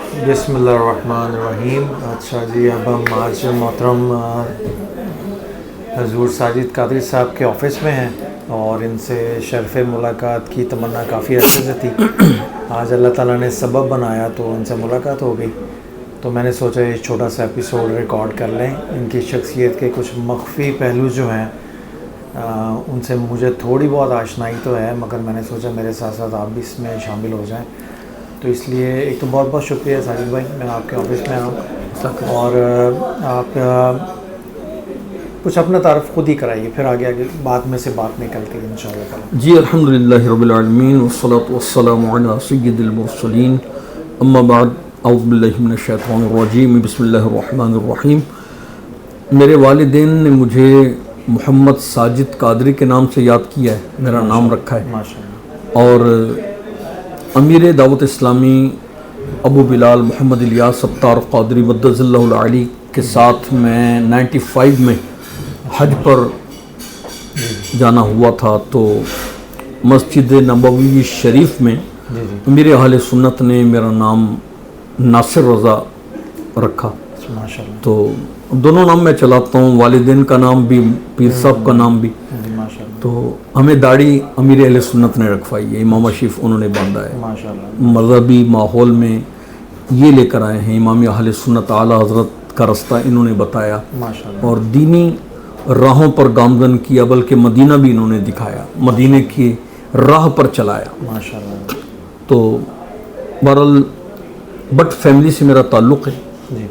بسم اللہ الرحمن الرحیم. اچھا جی، اب ہم آج محترم حضور ساجد قادری صاحب کے آفس میں ہیں اور ان سے شرف ملاقات کی تمنا کافی عرصے سے تھی. آج اللہ تعالیٰ نے سبب بنایا تو ان سے ملاقات ہو گئی. تو میں نے سوچا یہ چھوٹا سا ایپیسوڈ ریکارڈ کر لیں. ان کی شخصیت کے کچھ مخفی پہلو جو ہیں ان سے مجھے تھوڑی بہت آشنائی تو ہے، مگر میں نے سوچا میرے ساتھ ساتھ آپ بھی اس میں شامل ہو جائیں. تو اس لیے ایک تو بہت بہت شکریہ ساجد بھائی، میں آپ کے آفس میں آؤں اور آپ کچھ اپنا تعارف خود ہی کرائیے، پھر آگے بعد میں سے بات نکلتی ہے انشاءاللہ تعالی. جی الحمدللہ رب العالمین والصلاة والسلام علی سید المرسلین، اما بعد، اعوذ باللہ من الشیطان الرجیم، بسم اللہ الرحمن الرحیم. میرے والدین نے مجھے محمد ساجد قادری کے نام سے یاد کیا ہے، میرا نام رکھا ہے. ماشاءاللہ. اور امیر دعوت اسلامی ابو بلال محمد الیاس ستار قادری مدظ اللہ العلی کے ساتھ میں 95 میں حج پر جانا ہوا تھا، تو مسجد نبوی شریف میں امیر اہل سنت نے میرا نام ناصر رضا رکھا. ماشاءاللہ. تو دونوں نام میں چلاتا ہوں، والدین کا نام بھی، پیر صاحب کا نام بھی. ماشاءاللہ. تو ہمیں داڑھی امیر اہل سنت نے رکھوائی ہے، امام شریف انہوں نے باندھا ہے. ماشاءاللہ. مذہبی ماحول میں یہ لے کر آئے ہیں، امام اہل سنت اعلیٰ حضرت کا رستہ انہوں نے بتایا ماشاءاللہ. اور دینی راہوں پر گامزن کیا، بلکہ مدینہ بھی انہوں نے دکھایا، مدینہ کی راہ پر چلایا. ماشاءاللہ. تو بہرحال بٹ فیملی سے میرا تعلق ہے. جی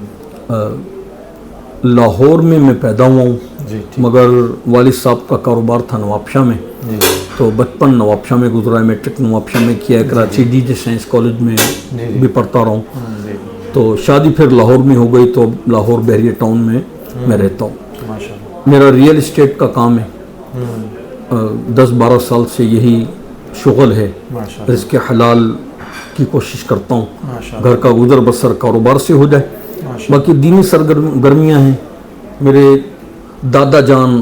لاہور میں پیدا ہوا ہوں، جی. مگر والد صاحب کا کاروبار تھا نوابشاہ میں، جی تو بچپن نوابشاہ میں گزرا ہے. میٹرک نوابشاہ میں کیا ہے، Karachi D J science college میں بھی پڑھتا رہا ہوں. جی. تو شادی پھر لاہور میں ہو گئی، تو اب لاہور بحریہ ٹاؤن میں میں رہتا ہوں. ماشاءاللہ. میرا ریئل اسٹیٹ کا کام ہے، 10-12 سال سے یہی شغل ہے. ماشاءاللہ. رزق حلال کی کوشش کرتا ہوں، ماشاءاللہ. گھر کا گزر بسر کاروبار سے ہو جائے. باقی دینی سرگرمیاں ہیں. میرے دادا جان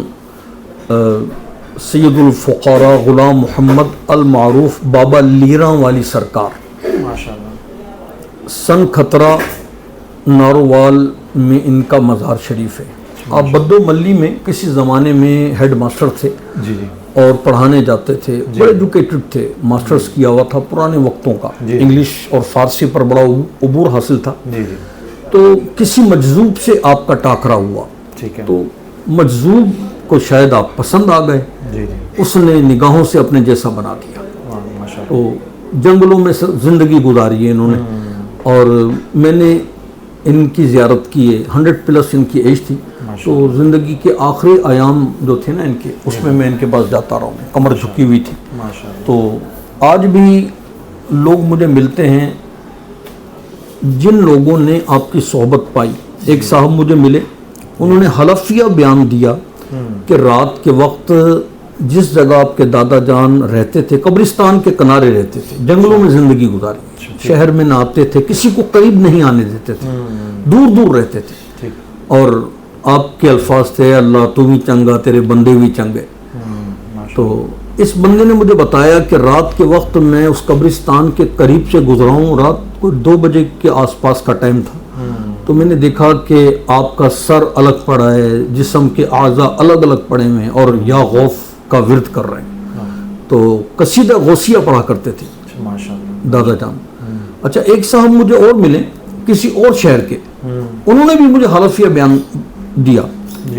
سید الفقراء غلام محمد المعروف بابا لیراں والی سرکار ماشاءاللہ. سن خطرہ نارووال میں ان کا مزار شریف ہے. آپ بدو ملی میں کسی زمانے میں ہیڈ ماسٹر تھے جی جی. اور پڑھانے جاتے تھے، بڑے ایجوکیٹڈ تھے، ماسٹرز کیا ہوا تھا پرانے وقتوں کا، انگلش اور فارسی پر بڑا عبور حاصل تھا. جی جی. تو کسی مجذوب سے آپ کا ٹاکرا ہوا، ٹھیک ہے. تو مجذوب کو شاید آپ پسند آ گئے، جی جی. اس نے نگاہوں سے اپنے جیسا بنا دیا. ماشاءاللہ. تو جنگلوں میں زندگی گزاری ہے انہوں نے، اور میں نے ان کی زیارت کی ہے. 100+ ان کی ایج تھی. تو زندگی کے آخری ایام جو تھے نا ان کے، اس میں ان کے پاس جاتا رہا ہوں. کمر جھکی ہوئی تھی. ماشاءاللہ. تو آج بھی لوگ مجھے ملتے ہیں جن لوگوں نے آپ کی صحبت پائی. ایک صاحب مجھے ملے، انہوں نے حلفیہ بیان دیا کہ رات کے وقت جس جگہ آپ کے دادا جان رہتے تھے، قبرستان کے کنارے رہتے تھے، جنگلوں میں زندگی گزاری، شہر میں نہ آتے تھے، کسی کو قریب نہیں آنے دیتے تھے، دور دور رہتے تھے. اور آپ کے الفاظ تھے، اللہ تو بھی چنگا، تیرے بندے بھی چنگے. تو اس بندے نے مجھے بتایا کہ رات کے وقت میں اس قبرستان کے قریب سے گزرا ہوں، رات کو 2 بجے کے آس پاس کا ٹائم تھا. تو میں نے دیکھا کہ آپ کا سر الگ پڑا ہے، جسم کے اعضاء الگ الگ پڑے ہوئے ہیں اور یا غوف کا ورد کر رہے ہیں. تو قصیدہ غوثیہ پڑھا کرتے تھے ماشاءاللہ. دادا جان. اچھا، ایک صاحب مجھے اور ملے کسی اور شہر کے، انہوں نے بھی مجھے حلفیہ بیان دیا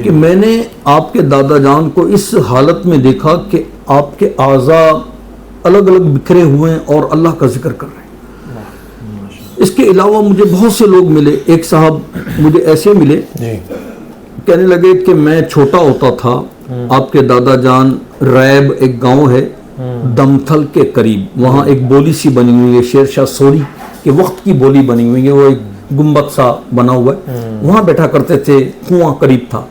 کہ میں نے آپ کے دادا جان کو اس حالت میں دیکھا کہ آپ کے اعضاء الگ الگ بکھرے ہوئے ہیں اور اللہ کا ذکر کر رہے ہیں. اس کے علاوہ مجھے بہت سے لوگ ملے. ایک صاحب مجھے ایسے ملے، کہنے لگے کہ میں چھوٹا ہوتا تھا، آپ کے دادا جان ریب ایک گاؤں ہے دمتھل کے قریب، وہاں ایک بولی سی بنی ہوئی ہے، شیر شاہ سوری کے وقت کی بولی بنی ہوئی ہے، وہ ایک گنبد سا بنا ہوا ہے، وہاں بیٹھا کرتے تھے، کنواں قریب تھا.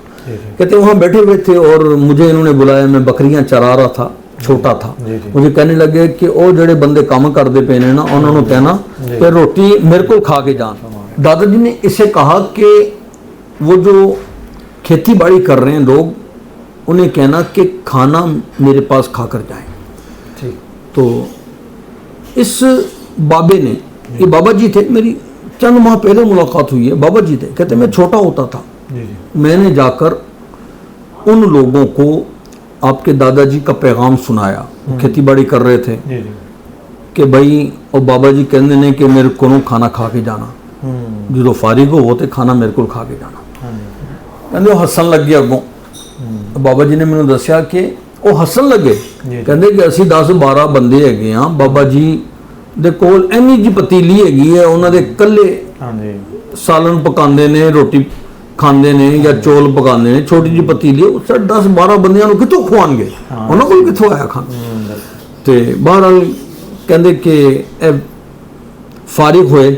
کہتے وہاں بیٹھے ہوئے تھے اور مجھے انہوں نے بلایا، میں بکریاں چرا رہا تھا، چھوٹا تھا. مجھے کہنے لگے کہ او جڑے بندے کام کرتے پے نے نا، انہوں نے کہنا کہ روٹی میرے کو کھا کے جان. دادا جی نے اسے کہا کہ وہ جو کھیتی باڑی کر رہے ہیں لوگ، انہیں کہنا کہ کھانا میرے پاس کھا کر جائیں. تو اس بابے نے، یہ بابا جی تھے، میری چند ماہ پہلے ملاقات ہوئی ہے، بابا جی تھے، کہتے میں چھوٹا ہوتا تھا، جی جی میں نے جا کر ان لوگوں کو آپ کے دادا جی کا پیغام سنایا، کھیتی باڑی کر رہے تھے، جی جی کہ بھائی اور بابا جی کہنے نے کہ میرے کو کھانا کھا کے جانا، جو فارغ ہو ہوتے کھانا میرے کو کھا کے جانا، کہنے وہ ہسن لگ گیا اگوں، بابا جی نے میں نے دسیا کہ وہ ہسن لگے، کہنے کہ اسی 10-12 بندے ہے ہاں، بابا جی دے کول اینی جی پتیلی ہے انہوں نے کلے سالن پکاندے نے، روٹی کھاندے نے یا چول پکاندے نے، چھوٹی جی پتیلی ہے، اس 10-12 بندیاں نو کتوں کھوان گے، انہوں کو کتوں آیا کھانا، تے بہرحال کہندے کہ فارغ ہوئے،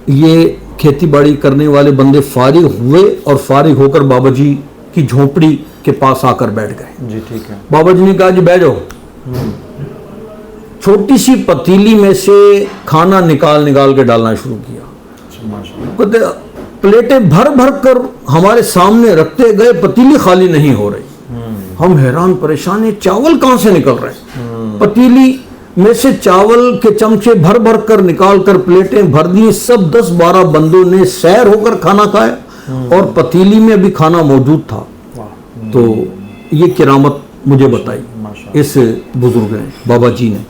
یہ کھیتی باڑی کرنے والے بندے فارغ ہوئے اور فارغ ہو کر بابا جی کی جھونپڑی کے پاس آ کر بیٹھ گئے، جی ٹھیک ہے، بابا جی نے کہا جی بیٹھ جاؤ، چھوٹی سی پتیلی میں سے کھانا نکال کے ڈالنا شروع کیا، کہتے پلیٹیں بھر بھر کر ہمارے سامنے رکھتے گئے، پتیلی خالی نہیں ہو رہی، ہم حیران پریشان ہیں، چاول کہاں سے نکل رہے، پتیلی میں سے چاول کے چمچے بھر بھر کر نکال کر پلیٹیں بھر دی، سب 10-12 بندوں نے سیر ہو کر کھانا کھایا اور پتیلی میں بھی کھانا موجود تھا، تو یہ کرامت مجھے بتائی اس بزرگ نے، بابا جی نے،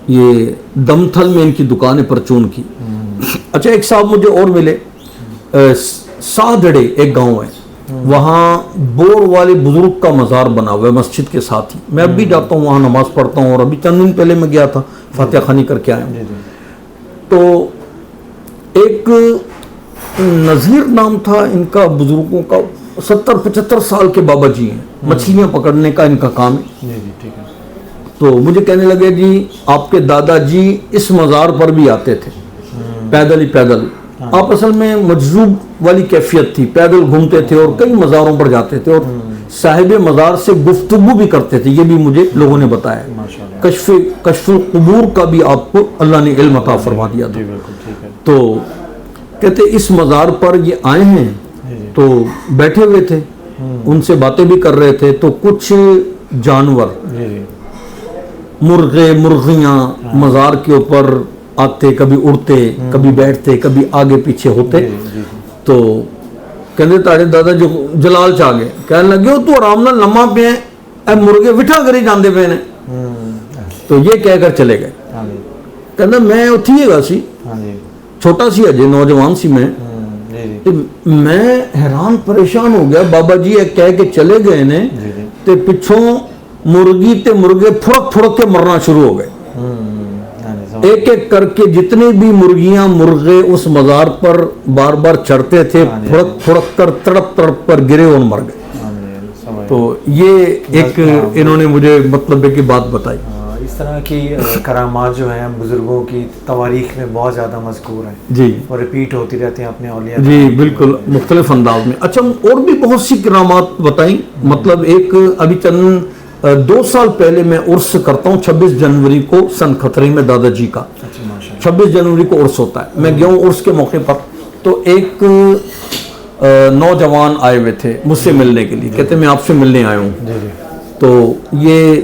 یہ دمتھل میں ان کی دکان پرچون کی۔ اچھا ایک صاحب مجھے اور ملے، سادڑے ایک گاؤں ہے، وہاں بور والے بزرگ کا مزار بنا ہوا ہے مسجد کے ساتھ ہی، میں اب بھی جاتا ہوں وہاں نماز پڑھتا ہوں، اور ابھی چند دن پہلے میں گیا تھا فاتحہ خوانی کر کے آیا ہوں۔ تو ایک نذیر نام تھا ان کا، بزرگوں کا 70-75 سال کے بابا جی ہیں، مچھلیاں پکڑنے کا ان کا کام ہے، تو مجھے کہنے لگے جی آپ کے دادا جی اس مزار پر بھی آتے تھے، پیدل ہی پیدل، آپ اصل میں مجذوب والی کیفیت تھی، پیدل گھومتے تھے اور کئی مزاروں پر جاتے تھے، اور صاحب مزار سے گفتگو بھی کرتے تھے، یہ بھی مجھے لوگوں نے بتایا، کشف القبور کا بھی آپ کو اللہ نے علم عطا فرما دیا تھا۔ تو کہتے اس مزار پر یہ آئے ہیں تو بیٹھے ہوئے تھے، ان سے باتیں بھی کر رہے تھے، تو کچھ جانور مرغے مرغیاں مزار کے اوپر آتے، کبھی اڑتے، کبھی بیٹھتے، کبھی آگے پیچھے ہوتے، تو کہندے تاڑے دادا جو جلال چاہ گئے، کہنے لگے تو آرام نال لمحہ پہ ہیں، اے مرغے وٹھا کری جاندے پہ نے، تو یہ کہہ کر چلے گئے، کہندے میں اتھیے گا سی، چھوٹا سی اجے نوجوان سی میں حیران پریشان ہو گیا، بابا جی ایک کہہ کے چلے گئے نے، تے پچھوں مرغی تے مرغے پھڑک پھڑک کے مرنا شروع ہو گئے، ایک ایک کر کے جتنے بھی مرغیاں مرغے اس مزار پر بار بار چڑھتے تھے، پھڑک پھڑک کر تڑپ تڑپ پر گرے اور مر گئے۔ تو یہ ایک انہوں نے مجھے مطلب کی بات بتائی۔ اس طرح کی کرامات جو ہیں بزرگوں کی تواریخ میں بہت زیادہ مذکور ہیں جی، اور ریپیٹ ہوتی رہتی ہیں اپنے اولیاء، جی بالکل مختلف انداز میں۔ اچھا اور بھی بہت سی کرامات بتائیں، مطلب ایک ابھی چند 2 سال پہلے میں عرس کرتا ہوں، 26 جنوری کو سن خطری میں دادا جی کا 26 جنوری کو عرس ہوتا ہے، میں گیا ہوں عرس کے موقع پر، تو ایک نوجوان آئے ہوئے تھے مجھ سے ملنے کے لیے، کہتے میں آپ سے ملنے آیا ہوں، تو یہ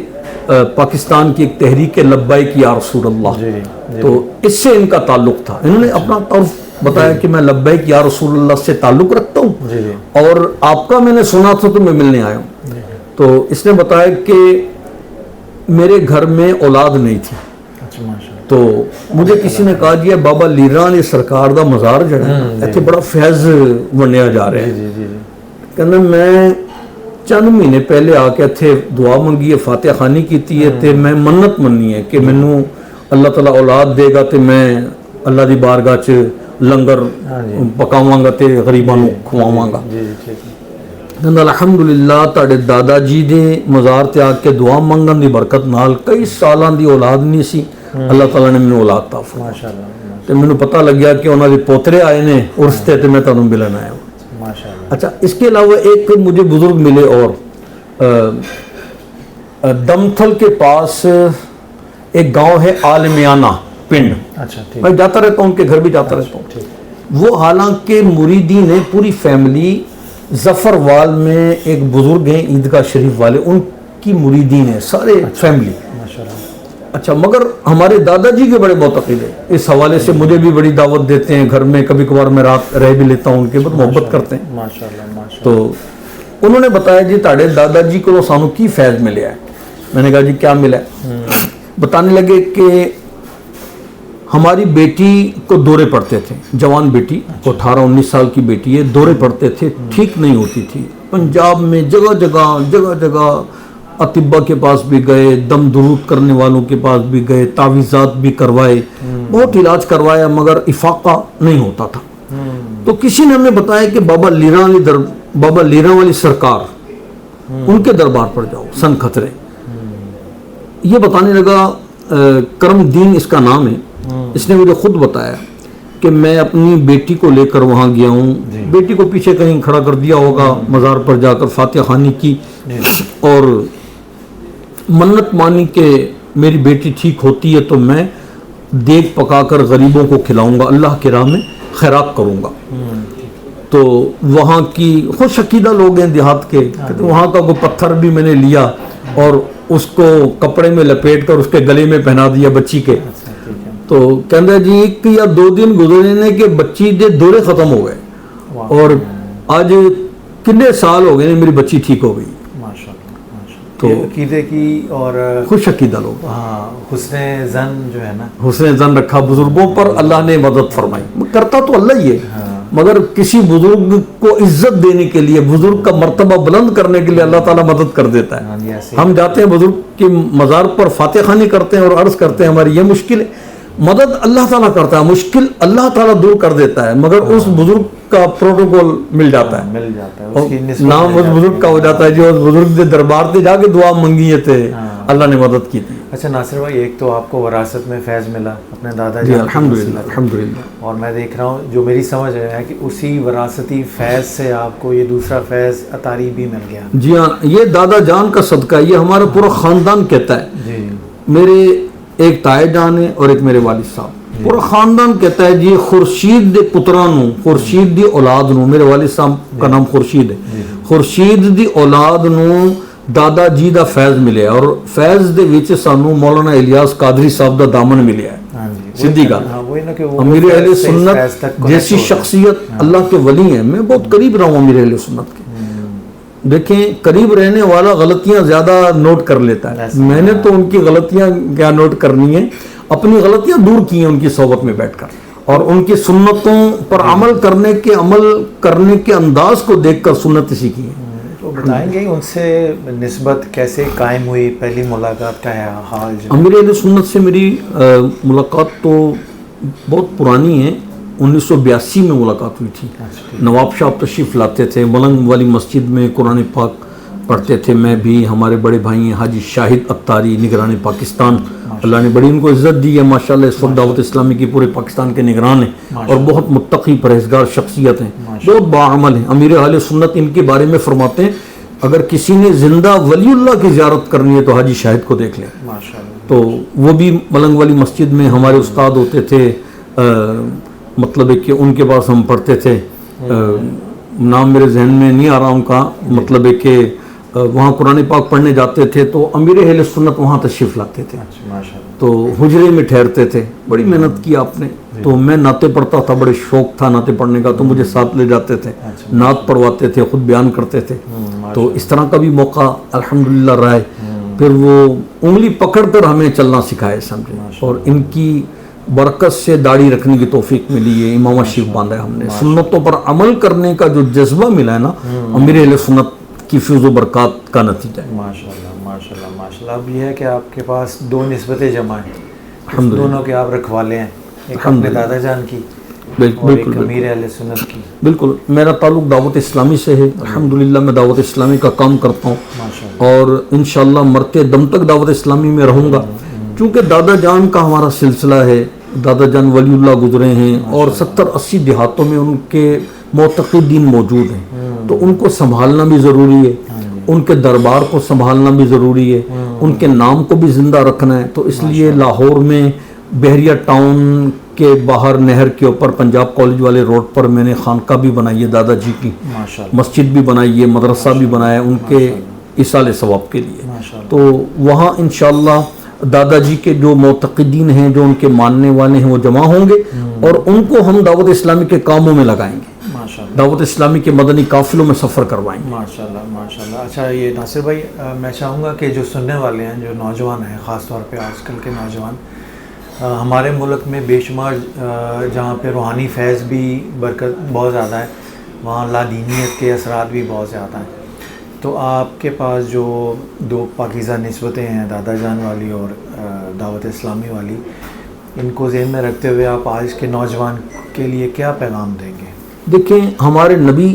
پاکستان کی ایک تحریک لبیک یا رسول اللہ، تو اس سے ان کا تعلق تھا، انہوں نے اپنا طرف بتایا کہ میں لبیک یا رسول اللہ سے تعلق رکھتا ہوں، اور آپ کا میں نے سنا تھا تو میں ملنے آیا ہوں۔ تو اس نے بتایا کہ میرے گھر میں اولاد نہیں تھی، تو مجھے کسی نے کہا جی بابا لیراں علی سرکار دا مزار جڑا ہے ایتھے بڑا فیض ونڈیا جا رہا ہے، کہنا میں چند مہینے پہلے آ کے اتھے دعا منگی ہے، فاتحہ خوانی کیتی ہے، تے میں منت مننی ہے کہ مینوں اللہ تعالیٰ اولاد دے گا تے میں اللہ دی بارگاہ چ لنگر پکاواں گا تے غریباں نوں کھواواں گا۔ کہندا الحمدللہ تاڑے دادا جی دے مزار تے آ کے دعا منگن دی برکت نال کئی سالاں دی اولاد نہیں سی، اللہ تعالیٰ نے مینوں اولاد عطا فرمائی، تے مینوں پتہ لگیا کہ انہاں دے پوترے آئے نے عرس تے میں تانوں ملن آیا ہوں۔ اچھا اس کے علاوہ ایک مجھے بزرگ ملے اور دمتھل کے پاس ایک گاؤں ہے عالمیانہ پنڈ، میں جاتا رہتا ہوں، ان کے گھر بھی جاتا رہتا ہوں، وہ حالانکہ مریدین ہے، پوری فیملی ظفر وال میں ایک بزرگ ہیں عیدگاہ شریف والے، ان کی مریدین ہیں سارے فیملی، اچھا مگر ہمارے دادا جی کے بڑے معتقد ہیں اس حوالے سے، مجھے بھی بڑی دعوت دیتے ہیں گھر میں، کبھی کبھار میں رات رہ بھی لیتا ہوں، ان کے بہت محبت کرتے ہیں. ماشاءاللہ تو انہوں نے بتایا جی تاڑے دادا جی کو سانو کی فیض ملیا ہے. میں نے کہا جی کیا ملا ہے؟ بتانے لگے کہ ہماری بیٹی کو دورے پڑتے تھے، جوان بیٹی کو 18-19 سال کی بیٹی ہے، دورے پڑتے تھے، ٹھیک نہیں ہوتی تھی. پنجاب میں جگہ جگہ اطباء کے پاس بھی گئے، دم درود کرنے والوں کے پاس بھی گئے، تعویذات بھی کروائے، بہت علاج کروایا مگر افاقہ نہیں ہوتا تھا. تو کسی نے ہمیں بتایا کہ بابا لیرا والی سرکار ان کے دربار پر جاؤ، سن کھترے. یہ بتانے لگا، کرم دین اس کا نام ہے، اس نے مجھے خود بتایا کہ میں اپنی بیٹی کو لے کر وہاں گیا ہوں. بیٹی کو پیچھے کہیں کھڑا کر دیا ہوگا، مزار پر جا کر فاتحہ خوانی کی اور منت مانی کہ میری بیٹی ٹھیک ہوتی ہے تو میں دیگ پکا کر غریبوں کو کھلاؤں گا، اللہ کی راہ میں خیرات کروں گا. تو وہاں کی خوش عقیدہ لوگ ہیں دیہات کے، وہاں کا کوئی پتھر بھی میں نے لیا اور اس کو کپڑے میں لپیٹ کر اس کے گلے میں پہنا دیا بچی کے. تو کہندا جی 1 یا 2 دن گزرے نے کہ بچی دے دورے ختم ہو گئے اور آج کتنے سال ہو گئے میری بچی ٹھیک ہو گئی. تو عقیدے کی اور خوش عقیدہ لوگ، ہاں حسن زن جو ہے نا، حسن زن رکھا بزرگوں پر، اللہ نے مدد فرمائی. کرتا تو اللہ ہی ہے مگر کسی بزرگ کو عزت دینے کے لیے، بزرگ کا مرتبہ بلند کرنے کے لیے اللہ تعالیٰ مدد کر دیتا ہے. ہم جاتے ہیں بزرگ کی مزار پر فاتح خوانی کرتے ہیں اور عرض کرتے ہیں ہماری یہ مشکل ہے، مدد اللہ تعالیٰ کرتا ہے، مشکل اللہ تعالیٰ دور کر دیتا ہے مگر اس بزرگ کا پروٹوکول مل جاتا ہے، نام اس بزرگ کا ہو جاتا ہے جو اس بزرگ کے دربار سے جا کے دعا منگی تھے، اللہ نے مدد کی تھی. اچھا ناصر بھائی، ایک تو آپ کو وراثت میں فیض ملا اپنے دادا جی جی، الحمدللہ، اور میں دیکھ رہا ہوں جو میری سمجھ ہے کہ اسی وراثتی فیض سے آپ کو یہ دوسرا فیض اطاری بھی مل گیا. جی ہاں، یہ دادا جان کا صدقہ، یہ ہمارا پورا خاندان کہتا ہے. جی میرے ایک تائے جان ہے اور ایک میرے والد صاحب، پورا خاندان کہتا ہے جی خورشید دے پترانوں، خورشید دی اولاد نو، میرے والد صاحب کا نام خورشید ہے، خورشید دی اولاد نو دادا جی دا فیض ملیا اور فیض دے وچ سانو مولانا الیاس قادری صاحب دا دامن ملیا ہے. سیدھی گل، امیر اہل سنت جیسی شخصیت اللہ کے ولی ہیں. میں بہت قریب رہا ہوں امیر اہل سنت کے. دیکھیں قریب رہنے والا غلطیاں زیادہ نوٹ کر لیتا ہے، میں نے تو ان کی غلطیاں کیا نوٹ کرنی ہیں، اپنی غلطیاں دور کی ہیں ان کی صحبت میں بیٹھ کر اور ان کی سنتوں پر عمل کرنے کے انداز کو دیکھ کر سنت سیکھی ہے. تو بتائیں گے ان سے نسبت کیسے قائم ہوئی، پہلی ملاقات کا ہے حال؟ امیر اہل سنت سے میری ملاقات تو بہت پرانی ہے، 1982 میں ملاقات ہوئی تھی. نواب شاہ تشریف لاتے تھے، ملنگ والی مسجد میں قرآن پاک پڑھتے تھے. میں بھی، ہمارے بڑے بھائی ہیں حاجی شاہد اتاری نگران پاکستان، اللہ نے بڑی ان کو عزت دی ہے ماشاءاللہ. اس وقت دعوت اسلامی کی پورے پاکستان کے نگران ہیں اور بہت متقی پرہیزگار شخصیت ہیں، بہت باعمل ہیں. امیر اہل سنت ان کے بارے میں فرماتے ہیں اگر کسی نے زندہ ولی اللہ کی زیارت کرنی ہے تو حاجی شاہد کو دیکھ لیں. تو وہ بھی ملنگ والی مسجد میں ہمارے استاد ہوتے تھے، مطلب ہے کہ ان کے پاس ہم پڑھتے تھے. نام میرے ذہن میں نہیں آ رہا ان کا، مطلب ہے کہ وہاں قرآن پاک پڑھنے جاتے تھے تو امیر اہل سنت وہاں تشریف لاتے تھے تو حجرے میں ٹھہرتے تھے. بڑی محنت کی آپ نے. تو میں نعتیں پڑھتا تھا، بڑے شوق تھا نعتیں پڑھنے کا، تو مجھے ساتھ لے جاتے تھے، نعت پڑھواتے تھے، خود بیان کرتے تھے. تو اس طرح کا بھی موقع الحمدللہ رہا ہے. پھر وہ انگلی پکڑ کر ہمیں چلنا سکھائے سمجھے، اور ان کی برکت سے داڑھی رکھنے کی توفیق ملی ہے، امامہ شریف باندھا ہے ہم نے. سنتوں پر عمل کرنے کا جو جذبہ ملا ہے نا، امیر اہل سنت کی فیض و برکات کا نتیجہ ہے. ماشاءاللہ ماشاءاللہ ماشاءاللہ. اب یہ ہے کہ آپ کے پاس 2 نسبتیں جمع ہیں، دونوں کے آپ رکھوالے ہیں، ایک اپنے دادا جان کی اور ایک امیر اہل سنت کی. بالکل. میرا تعلق دعوت اسلامی سے ہے، الحمدللہ میں دعوت اسلامی کا کام کرتا ہوں اور انشاءاللہ مرتے دم تک دعوت اسلامی میں رہوں گا. چونکہ دادا جان کا ہمارا سلسلہ ہے، دادا جان ولی اللہ گزرے ہیں اور 70-80 دیہاتوں میں ان کے معتقدین موجود ہیں، تو ان کو سنبھالنا بھی ضروری ہے، ان کے دربار کو سنبھالنا بھی ضروری ہے، ان کے نام کو بھی زندہ رکھنا ہے. تو اس لیے لاہور میں بحریہ ٹاؤن کے باہر نہر کے اوپر پنجاب کالج والے روڈ پر میں نے خانقاہ بھی بنائی ہے دادا جی کی، مسجد بھی بنائی ہے، مدرسہ بھی بنایا ہے ان کے ایصال ثواب کے لیے. تو وہاں انشاءاللہ دادا جی کے جو معتقدین ہیں، جو ان کے ماننے والے ہیں، وہ جمع ہوں گے اور ان کو ہم دعوت اسلامی کے کاموں میں لگائیں گے، ماشاءاللہ دعوت اسلامی کے مدنی قافلوں میں سفر کروائیں گے۔ ماشاءاللہ ماشاءاللہ۔ اچھا یہ ناصر بھائی، میں چاہوں گا کہ جو سننے والے ہیں، جو نوجوان ہیں، خاص طور پہ آج کل کے نوجوان، ہمارے ملک میں بے شمار جہاں پہ روحانی فیض بھی برکت بہت زیادہ ہے، وہاں لادینیت کے اثرات بھی بہت زیادہ ہیں، تو آپ کے پاس جو دو پاکیزہ نسبتیں ہیں، دادا جان والی اور دعوت اسلامی والی، ان کو ذہن میں رکھتے ہوئے آپ آج کے نوجوان کے لیے کیا پیغام دیں گے؟ دیکھیں، ہمارے نبی،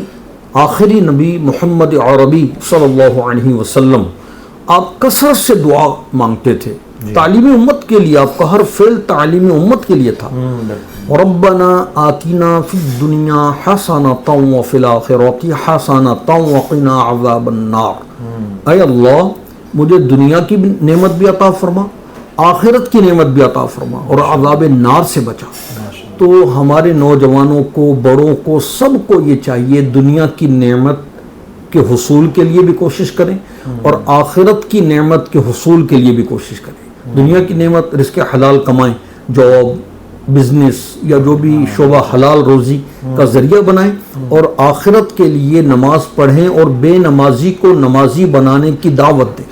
آخری نبی محمد عربی صلی اللہ علیہ وسلم، آپ کثرت سے دعا مانگتے تھے تعلیم امت کے لیے، آپ کا ہر فعل تعلیم امت کے لیے تھا۔ ربنا آتنا فی الدنیا حسنۃ وفی الآخرۃ حسنۃ وقنا عذاب النار، اے اللہ مجھے دنیا کی نعمت بھی عطا فرما، آخرت کی نعمت بھی عطا فرما اور عذاب نار سے بچا۔ تو ہمارے نوجوانوں کو، بڑوں کو، سب کو یہ چاہیے دنیا کی نعمت کے حصول کے لیے بھی کوشش کریں اور آخرت کی نعمت کے حصول کے لیے بھی کوشش کریں۔ دنیا کی نعمت رزق حلال کمائیں، جاب، بزنس یا جو بھی شعبہ حلال روزی کا ذریعہ بنائیں، اور آخرت کے لیے نماز پڑھیں اور بے نمازی کو نمازی بنانے کی دعوت دیں۔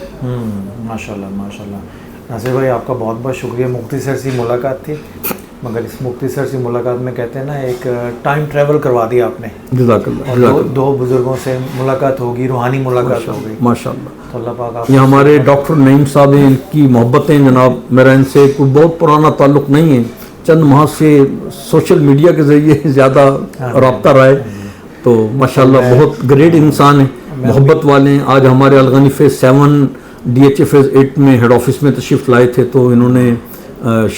ماشاءاللہ ماشاءاللہ۔ ناصر بھائی آپ کا بہت بہت شکریہ، مختصر سی ملاقات تھی، مگر اس مختصر سی ملاقات میں کہتے ہیں نا ایک ٹائم ٹریول کروا دیا آپ نے۔ جزاک اللہ۔ اور دو بزرگوں سے ملاقات ہوگی، روحانی ملاقات ہوگی ماشاءاللہ۔ تو اللہ پاک آپ یہ ہمارے ڈاکٹر نعیم صاحب ہیں، ان کی محبتیں جناب، میرا ان سے کوئی بہت پرانا تعلق نہیں ہے، چند ماہ سے سوشل میڈیا کے ذریعے زیادہ رابطہ رہا ہے، تو ماشاءاللہ بہت گریٹ انسان ہیں، محبت والے ہیں۔ آج ہمارے الغنی فیز 7 DHA فیز 8 میں ہیڈ آفس میں تشریف لائے تھے، تو انہوں نے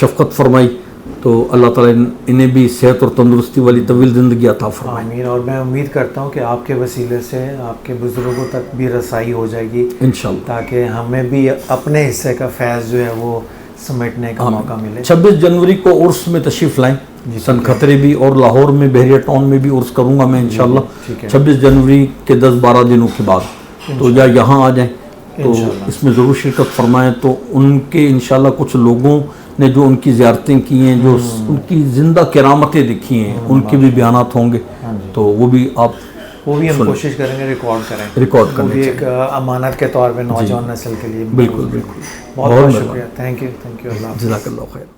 شفقت فرمائی، تو اللہ تعالیٰ انہیں بھی صحت اور تندرستی والی طویل زندگی عطا فرمائے۔ آمین۔ اور میں امید کرتا ہوں کہ آپ کے وسیلے سے آپ کے بزرگوں تک بھی رسائی ہو جائے گی انشاءاللہ، تاکہ ہمیں بھی اپنے حصے کا فیض جو ہے وہ سمیٹنے کا موقع ملے۔ 26 جنوری کو عرس میں تشریف لائیں، سن خطرے بھی، اور لاہور میں بحریہ ٹاؤن میں بھی عرس کروں گا میں انشاءاللہ 26 جنوری کے 10-12 دنوں کے بعد، تو یا یہاں آ جائیں تو اس میں ضرور شرکت فرمائیں۔ تو ان کے انشاءاللہ کچھ لوگوں نے جو ان کی زیارتیں کی ہیں، جو ان کی زندہ کرامتیں دکھی ہیں، ان کے بھی بیانات ہوں گے، تو وہ بھی آپ وہ بھی ہم کوشش کریں گے ریکارڈ کریں، وہ بھی ایک امانت کے طور پہ نوجوان نسل کے لیے۔ بالکل بالکل۔ بہت بہت شکریہ، تھینک یو اللہ حافظ۔ جزاک اللہ خیر۔